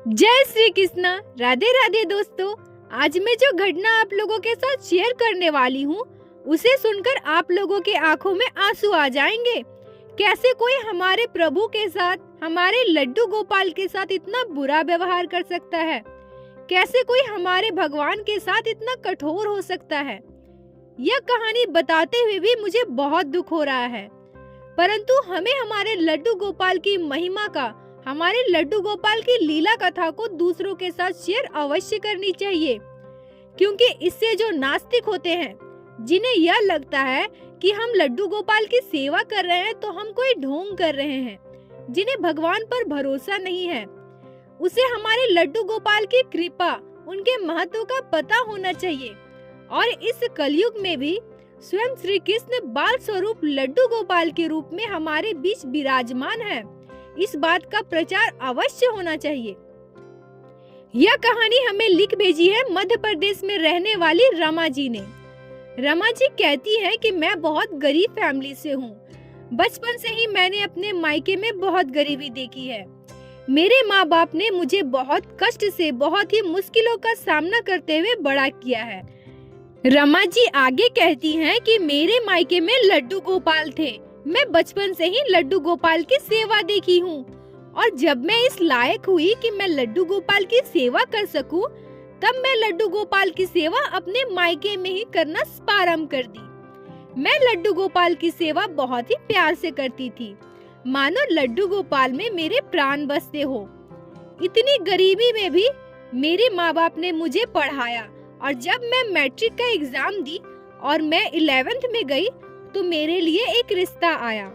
जय श्री कृष्णा। राधे राधे दोस्तों। आज मैं जो घटना आप लोगों के साथ शेयर करने वाली हूँ उसे सुनकर आप लोगों के आंखों में आंसू आ जाएंगे। कैसे कोई हमारे प्रभु के साथ, हमारे लड्डू गोपाल के साथ इतना बुरा व्यवहार कर सकता है। कैसे कोई हमारे भगवान के साथ इतना कठोर हो सकता है। यह कहानी बताते हुए भी मुझे बहुत दुख हो रहा है, परंतु हमें हमारे लड्डू गोपाल की महिमा का, हमारे लड्डू गोपाल की लीला कथा को दूसरों के साथ शेयर अवश्य करनी चाहिए, क्योंकि इससे जो नास्तिक होते हैं, जिन्हें यह लगता है कि हम लड्डू गोपाल की सेवा कर रहे हैं तो हम कोई ढोंग कर रहे हैं, जिन्हें भगवान पर भरोसा नहीं है, उसे हमारे लड्डू गोपाल की कृपा, उनके महत्व का पता होना चाहिए। और इस कलयुग में भी स्वयं श्री कृष्ण बाल स्वरूप लड्डू गोपाल के रूप में हमारे बीच विराजमान है। इस बात का प्रचार अवश्य होना चाहिए। यह कहानी हमें लिख भेजी है मध्य प्रदेश में रहने वाली रमा जी ने। रमा जी कहती हैं कि मैं बहुत गरीब फैमिली से हूँ। बचपन से ही मैंने अपने मायके में बहुत गरीबी देखी है। मेरे माँ बाप ने मुझे बहुत कष्ट से, बहुत ही मुश्किलों का सामना करते हुए बड़ा किया है। रमा जी आगे कहती हैं कि मेरे मायके में लड्डू गोपाल थे। मैं बचपन से ही लड्डू गोपाल की सेवा देखी हूँ, और जब मैं इस लायक हुई कि मैं लड्डू गोपाल की सेवा कर सकूं, तब मैं लड्डू गोपाल की सेवा अपने मायके में ही करना प्रारंभ कर दी। मैं लड्डू गोपाल की सेवा बहुत ही प्यार से करती थी, मानो लड्डू गोपाल में मेरे प्राण बसते हो। इतनी गरीबी में भी मेरे माँ बाप ने मुझे पढ़ाया, और जब मैं मैट्रिक का एग्जाम दी और मैं 11th में गई तो मेरे लिए एक रिश्ता आया।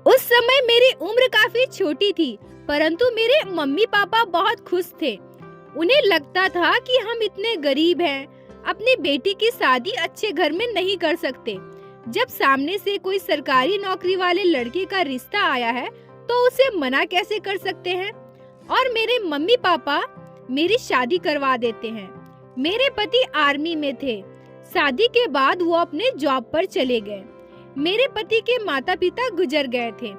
उस समय मेरी उम्र काफी छोटी थी, परंतु मेरे मम्मी पापा बहुत खुश थे। उन्हें लगता था कि हम इतने गरीब हैं, अपनी बेटी की शादी अच्छे घर में नहीं कर सकते। जब सामने से कोई सरकारी नौकरी वाले लड़के का रिश्ता आया है तो उसे मना कैसे कर सकते हैं। और मेरे मम्मी पापा मेरी शादी करवा देते हैं। मेरे पति आर्मी में थे। शादी के बाद वो अपने जॉब पर चले गए। मेरे पति के माता पिता गुजर गए थे।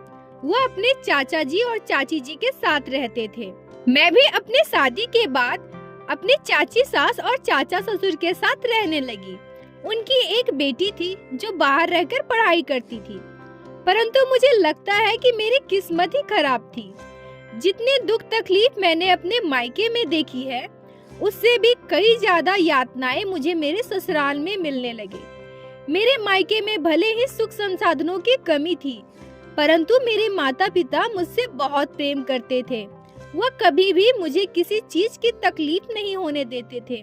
वो अपने चाचा जी और चाची जी के साथ रहते थे। मैं भी अपने शादी के बाद अपने चाची सास और चाचा ससुर के साथ रहने लगी। उनकी एक बेटी थी जो बाहर रहकर पढ़ाई करती थी, परंतु मुझे लगता है कि मेरी किस्मत ही खराब थी। जितने दुख तकलीफ मैंने अपने मायके में देखी है, उससे भी कई ज्यादा यातनाएं मुझे मेरे ससुराल में मिलने लगे। मेरे मायके में भले ही सुख संसाधनों की कमी थी, परंतु मेरे माता पिता मुझसे बहुत प्रेम करते थे। वह कभी भी मुझे किसी चीज की तकलीफ नहीं होने देते थे।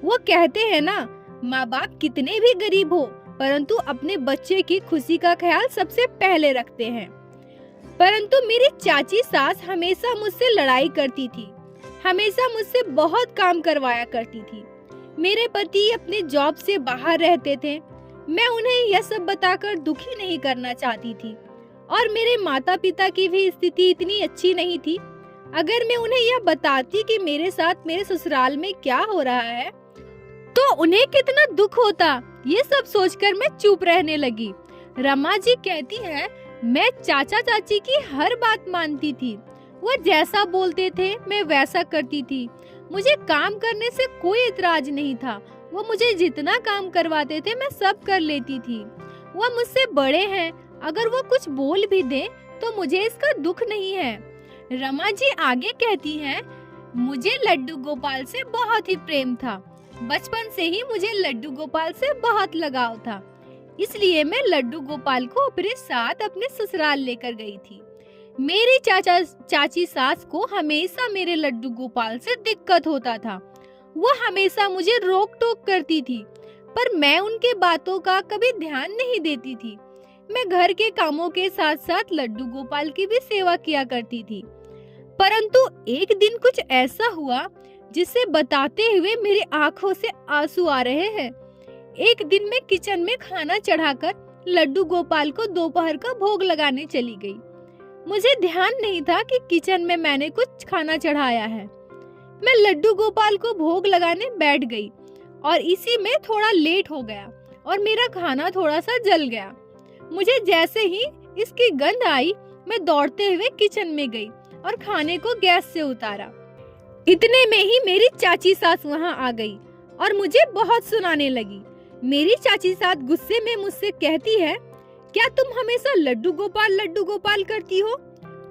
वो कहते हैं ना, माँ बाप कितने भी गरीब हो, परंतु अपने बच्चे की खुशी का ख्याल सबसे पहले रखते हैं। परंतु मेरी चाची सास हमेशा मुझसे लड़ाई करती थी, हमेशा मुझसे बहुत काम करवाया करती थी। मेरे पति अपने जॉब से बाहर रहते थे। मैं उन्हें यह सब बताकर दुखी नहीं करना चाहती थी, और मेरे माता पिता की भी स्थिति इतनी अच्छी नहीं थी। अगर मैं उन्हें यह बताती कि मेरे साथ मेरे ससुराल में क्या हो रहा है तो उन्हें कितना दुख होता। ये सब सोचकर मैं चुप रहने लगी। रमा जी कहती है, मैं चाचा चाची की हर बात मानती थी। वो जैसा बोलते थे मैं वैसा करती थी। मुझे काम करने से कोई इतराज नहीं था। वो मुझे जितना काम करवाते थे मैं सब कर लेती थी। वो मुझसे बड़े हैं, अगर वो कुछ बोल भी दे तो मुझे इसका दुख नहीं है। रमा जी आगे कहती हैं, मुझे लड्डू गोपाल से बहुत ही प्रेम था। बचपन से ही मुझे लड्डू गोपाल से बहुत लगाव था, इसलिए मैं लड्डू गोपाल को अपने साथ अपने ससुराल लेकर गई थी। मेरी चाची सास को हमेशा मेरे लड्डू गोपाल से दिक्कत होता था। वो हमेशा मुझे रोक टोक करती थी, पर मैं उनके बातों का कभी ध्यान नहीं देती थी। मैं घर के कामों के साथ साथ लड्डू गोपाल की भी सेवा किया करती थी। परंतु एक दिन कुछ ऐसा हुआ जिसे बताते हुए मेरी आंखों से आंसू आ रहे हैं। एक दिन मैं किचन में खाना चढ़ाकर लड्डू गोपाल को दोपहर का भोग लगाने चली गई। मुझे ध्यान नहीं था कि किचन में मैंने कुछ खाना चढ़ाया है। मैं लड्डू गोपाल को भोग लगाने बैठ गई, और इसी में थोड़ा लेट हो गया और मेरा खाना थोड़ा सा जल गया। मुझे जैसे ही इसकी गंध आई, मैं दौड़ते हुए किचन में गई और खाने को गैस से उतारा। इतने में ही मेरी चाची सास वहाँ आ गई और मुझे बहुत सुनाने लगी। मेरी चाची सास गुस्से में मुझसे कहती है, क्या तुम हमेशा लड्डू गोपाल करती हो?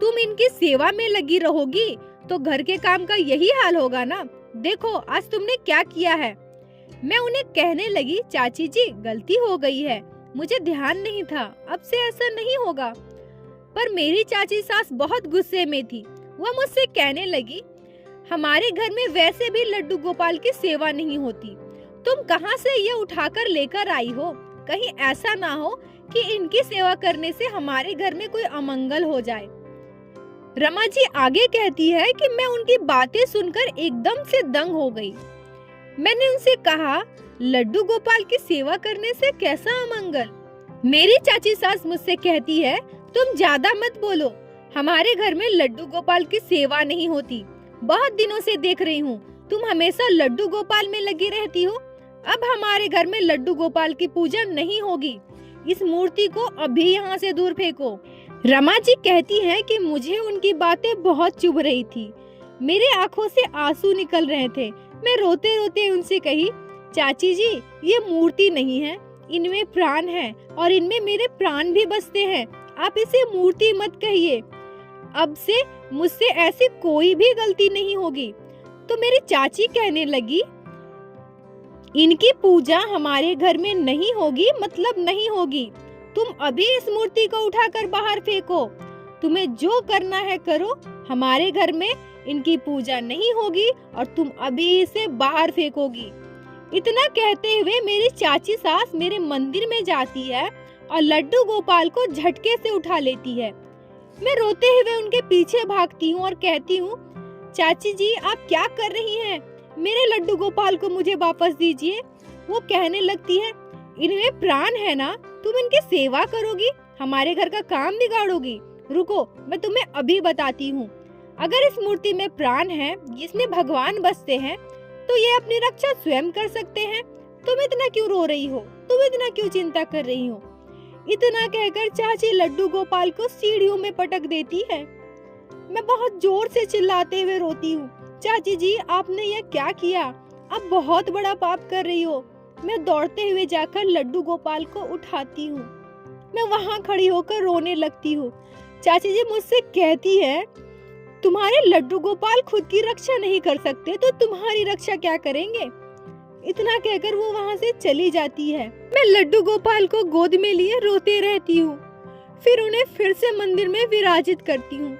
तुम इनकी सेवा में लगी रहोगी तो घर के काम का यही हाल होगा ना। देखो आज तुमने क्या किया है। मैं उन्हें कहने लगी, चाची जी गलती हो गई है, मुझे ध्यान नहीं था, अब से ऐसा नहीं होगा। पर मेरी चाची सास बहुत गुस्से में थी। वह मुझसे कहने लगी, हमारे घर में वैसे भी लड्डू गोपाल की सेवा नहीं होती, तुम कहाँ से ये उठाकर लेकर आई हो? कहीं ऐसा ना हो कि इनकी सेवा करने से हमारे घर में कोई अमंगल हो जाए। रमा जी आगे कहती है कि मैं उनकी बातें सुनकर एकदम से दंग हो गई। मैंने उनसे कहा, लड्डू गोपाल की सेवा करने से कैसा अमंगल? मेरी चाची सास मुझसे कहती है, तुम ज्यादा मत बोलो, हमारे घर में लड्डू गोपाल की सेवा नहीं होती। बहुत दिनों से देख रही हूँ तुम हमेशा लड्डू गोपाल में लगी रहती हो। अब हमारे घर में लड्डू गोपाल की पूजा नहीं होगी। इस मूर्ति को अभी यहाँ से दूर फेंको। रमा जी कहती हैं कि मुझे उनकी बातें बहुत चुभ रही थी। मेरे आंखों से आंसू निकल रहे थे। मैं रोते रोते उनसे कही, चाची जी ये मूर्ति नहीं है, इनमें प्राण है और इनमें मेरे प्राण भी बसते हैं। आप इसे मूर्ति मत कहिए। अब से मुझसे ऐसी कोई भी गलती नहीं होगी। तो मेरी चाची कहने लगी, इनकी पूजा हमारे घर में नहीं होगी मतलब नहीं होगी। तुम अभी इस मूर्ति को उठाकर बाहर फेंको। तुम्हें जो करना है करो, हमारे घर में इनकी पूजा नहीं होगी और तुम अभी इसे बाहर फेंकोगी। इतना कहते हुए मेरी चाची सास मेरे मंदिर में जाती है और लड्डू गोपाल को झटके से उठा लेती है। मैं रोते हुए उनके पीछे भागती हूँ और कहती हूँ, चाची जी आप क्या कर रही हैं? मेरे लड्डू गोपाल को मुझे वापस दीजिए। वो कहने लगती है, इनमें प्राण है ना, तुम इनकी सेवा करोगी, हमारे घर का काम बिगाड़ोगी। रुको मैं तुम्हें अभी बताती हूँ। अगर इस मूर्ति में प्राण है, जिसमें भगवान बसते हैं, तो ये अपनी रक्षा स्वयं कर सकते हैं। तुम इतना क्यों रो रही हो? तुम इतना क्यों चिंता कर रही हो? इतना कहकर चाची लड्डू गोपाल को सीढ़ियों में पटक देती है। मैं बहुत जोर से चिल्लाते हुए रोती हूँ, चाची जी आपने यह क्या किया? आप बहुत बड़ा पाप कर रही हो। मैं दौड़ते हुए जाकर लड्डू गोपाल को उठाती हूँ। मैं वहाँ खड़ी होकर रोने लगती हूँ। चाची जी मुझसे कहती है, तुम्हारे लड्डू गोपाल खुद की रक्षा नहीं कर सकते तो तुम्हारी रक्षा क्या करेंगे? इतना कहकर वो वहाँ से चली जाती है। मैं लड्डू गोपाल को गोद में लिए रोते रहती हूँ। फिर उन्हें फिर से मंदिर में विराजित करती हूँ।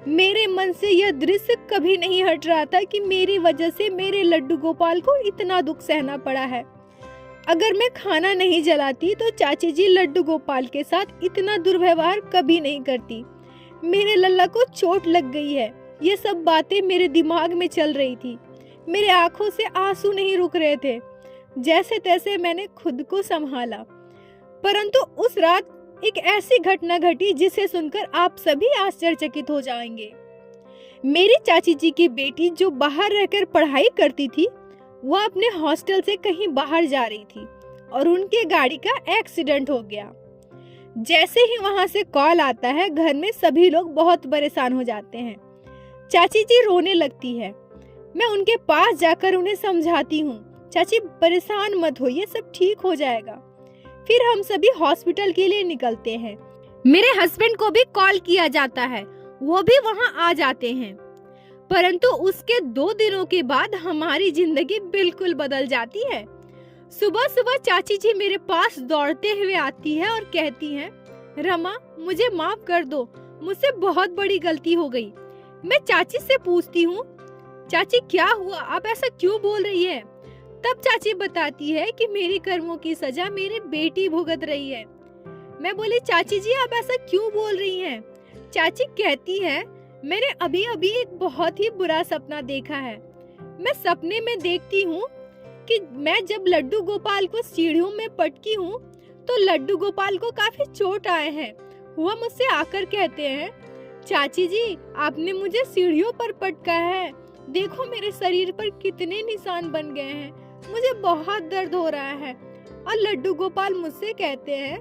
मेरे मन से यह दृश्य कभी नहीं हट रहा था कि मेरी वजह से मेरे लड्डू गोपाल को इतना दुख सहना पड़ा है। अगर मैं खाना नहीं जलाती तो चाची जी लड्डू गोपाल के साथ इतना दुर्व्यवहार कभी नहीं करती। मेरे लल्ला को चोट लग गई है, ये सब बातें मेरे दिमाग में चल रही थी। मेरे आंखों से आंसू नहीं रुक रहे थे। जैसे तैसे मैंने खुद को संभाला। परंतु उस रात एक ऐसी घटना घटी जिसे सुनकर आप सभी आश्चर्यचकित हो जाएंगे। मेरी चाची जी की बेटी जो बाहर रहकर पढ़ाई करती थी, वह अपने हॉस्टल से कहीं बाहर जा रही थी और उनके गाड़ी का एक्सीडेंट हो गया। जैसे ही वहां से कॉल आता है, घर में सभी लोग बहुत परेशान हो जाते हैं। चाची जी रोने लगती है। मैं उनके पास जाकर उन्हें समझाती हूँ, चाची परेशान मत हो, ये सब ठीक हो जाएगा। फिर हम सभी हॉस्पिटल के लिए निकलते हैं। मेरे हस्बैंड को भी कॉल किया जाता है, वो भी वहाँ आ जाते हैं। परंतु उसके 2 दिनों के बाद हमारी जिंदगी बिल्कुल बदल जाती है। सुबह सुबह चाची जी मेरे पास दौड़ते हुए आती है और कहती हैं, रमा मुझे माफ कर दो, मुझसे बहुत बड़ी गलती हो गई। मैं चाची से पूछती हूँ, चाची क्या हुआ, आप ऐसा क्यों बोल रही है? तब चाची बताती है कि मेरी कर्मों की सजा मेरी बेटी भुगत रही है। मैं बोली, चाची जी आप ऐसा क्यों बोल रही हैं? चाची कहती है, मैंने अभी अभी एक बहुत ही बुरा सपना देखा है। मैं सपने में देखती हूँ कि मैं जब लड्डू गोपाल को सीढ़ियों में पटकी हूँ तो लड्डू गोपाल को काफी चोट आए हैं। वह मुझसे आकर कहते हैं, चाची जी आपने मुझे सीढ़ियों पर पटका है, देखो मेरे शरीर पर कितने निशान बन गए हैं, मुझे बहुत दर्द हो रहा है। और लड्डू गोपाल मुझसे कहते हैं,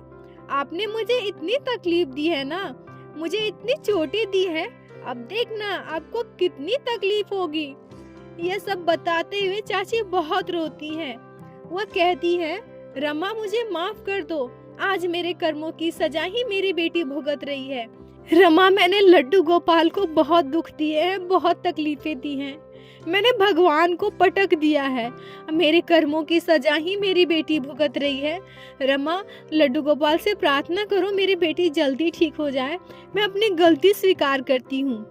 आपने मुझे इतनी तकलीफ दी है ना, मुझे इतनी चोटें दी है, अब देखना आपको कितनी तकलीफ होगी। यह सब बताते हुए चाची बहुत रोती है। वह कहती है, रमा मुझे माफ कर दो, आज मेरे कर्मों की सजा ही मेरी बेटी भुगत रही है। रमा, मैंने लड्डू गोपाल को बहुत दुख दिए हैं, बहुत तकलीफें दी हैं, मैंने भगवान को पटक दिया है, मेरे कर्मों की सजा ही मेरी बेटी भुगत रही है। रमा, लड्डू गोपाल से प्रार्थना करो मेरी बेटी जल्दी ठीक हो जाए, मैं अपनी गलती स्वीकार करती हूँ।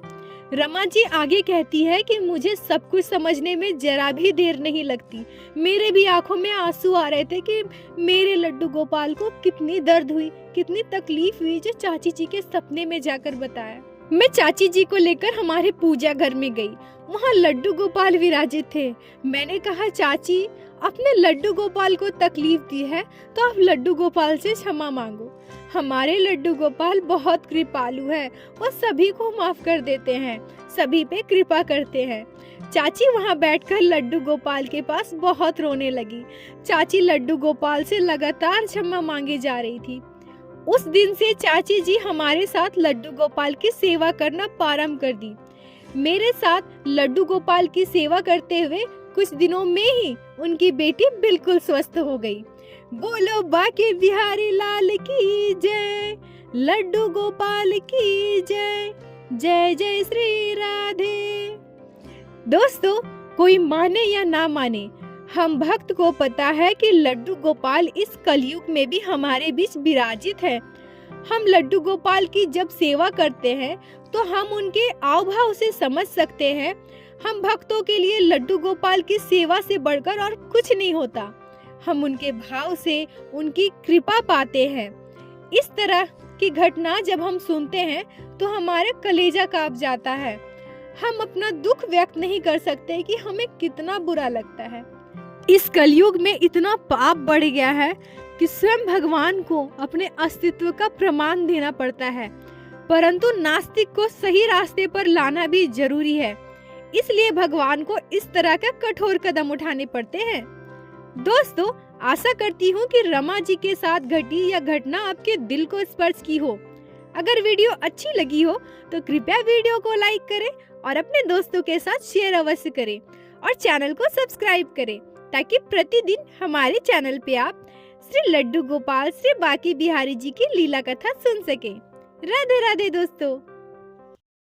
रमा जी आगे कहती है कि मुझे सब कुछ समझने में जरा भी देर नहीं लगती। मेरे भी आंखों में आंसू आ रहे थे कि मेरे लड्डू गोपाल को कितनी दर्द हुई, कितनी तकलीफ हुई, जो चाची जी के सपने में जाकर बताया। मैं चाची जी को लेकर हमारे पूजा घर में गई, वहाँ लड्डू गोपाल विराजित थे। मैंने कहा, चाची अपने लड्डू गोपाल को तकलीफ दी है तो आप लड्डू गोपाल से क्षमा मांगो। हमारे लड्डू गोपाल बहुत कृपालु है, वो सभी को माफ कर देते हैं, सभी पे कृपा करते हैं। चाची वहाँ बैठकर लड्डू गोपाल के पास बहुत रोने लगी। चाची लड्डू गोपाल से लगातार क्षमा मांगे जा रही थी। उस दिन से चाची जी हमारे साथ लड्डू गोपाल की सेवा करना प्रारंभ कर दी। मेरे साथ लड्डू गोपाल की सेवा करते हुए कुछ दिनों में ही उनकी बेटी बिल्कुल स्वस्थ हो गई। बोलो बाके बिहारी लाल की जय, लड्डू गोपाल की जय, जय जय श्री राधे। दोस्तों, कोई माने या ना माने, हम भक्त को पता है कि लड्डू गोपाल इस कलयुग में भी हमारे बीच विराजित है। हम लड्डू गोपाल की जब सेवा करते हैं तो हम उनके आव भाव से समझ सकते हैं। हम भक्तों के लिए लड्डू गोपाल की सेवा से बढ़कर और कुछ नहीं होता। हम उनके भाव से उनकी कृपा पाते हैं। इस तरह की घटना जब हम सुनते हैं तो हमारा कलेजा कांप जाता है। हम अपना दुख व्यक्त नहीं कर सकते कि हमें कितना बुरा लगता है। इस कलयुग में इतना पाप बढ़ गया है कि स्वयं भगवान को अपने अस्तित्व का प्रमाण देना पड़ता है, परंतु नास्तिक को सही रास्ते पर लाना भी जरूरी है। इसलिए भगवान को इस तरह का कठोर कदम उठाने पड़ते हैं। दोस्तों, आशा करती हूँ कि रमा जी के साथ घटी यह घटना आपके दिल को स्पर्श की हो। अगर वीडियो अच्छी लगी हो तो कृपया वीडियो को लाइक करें और अपने दोस्तों के साथ शेयर अवश्य करें और चैनल को सब्सक्राइब करें, ताकि प्रतिदिन हमारे चैनल पे आप श्री लड्डू गोपाल, श्री बाके बिहारी जी की लीला कथा सुन सकें। राधे राधे दोस्तों।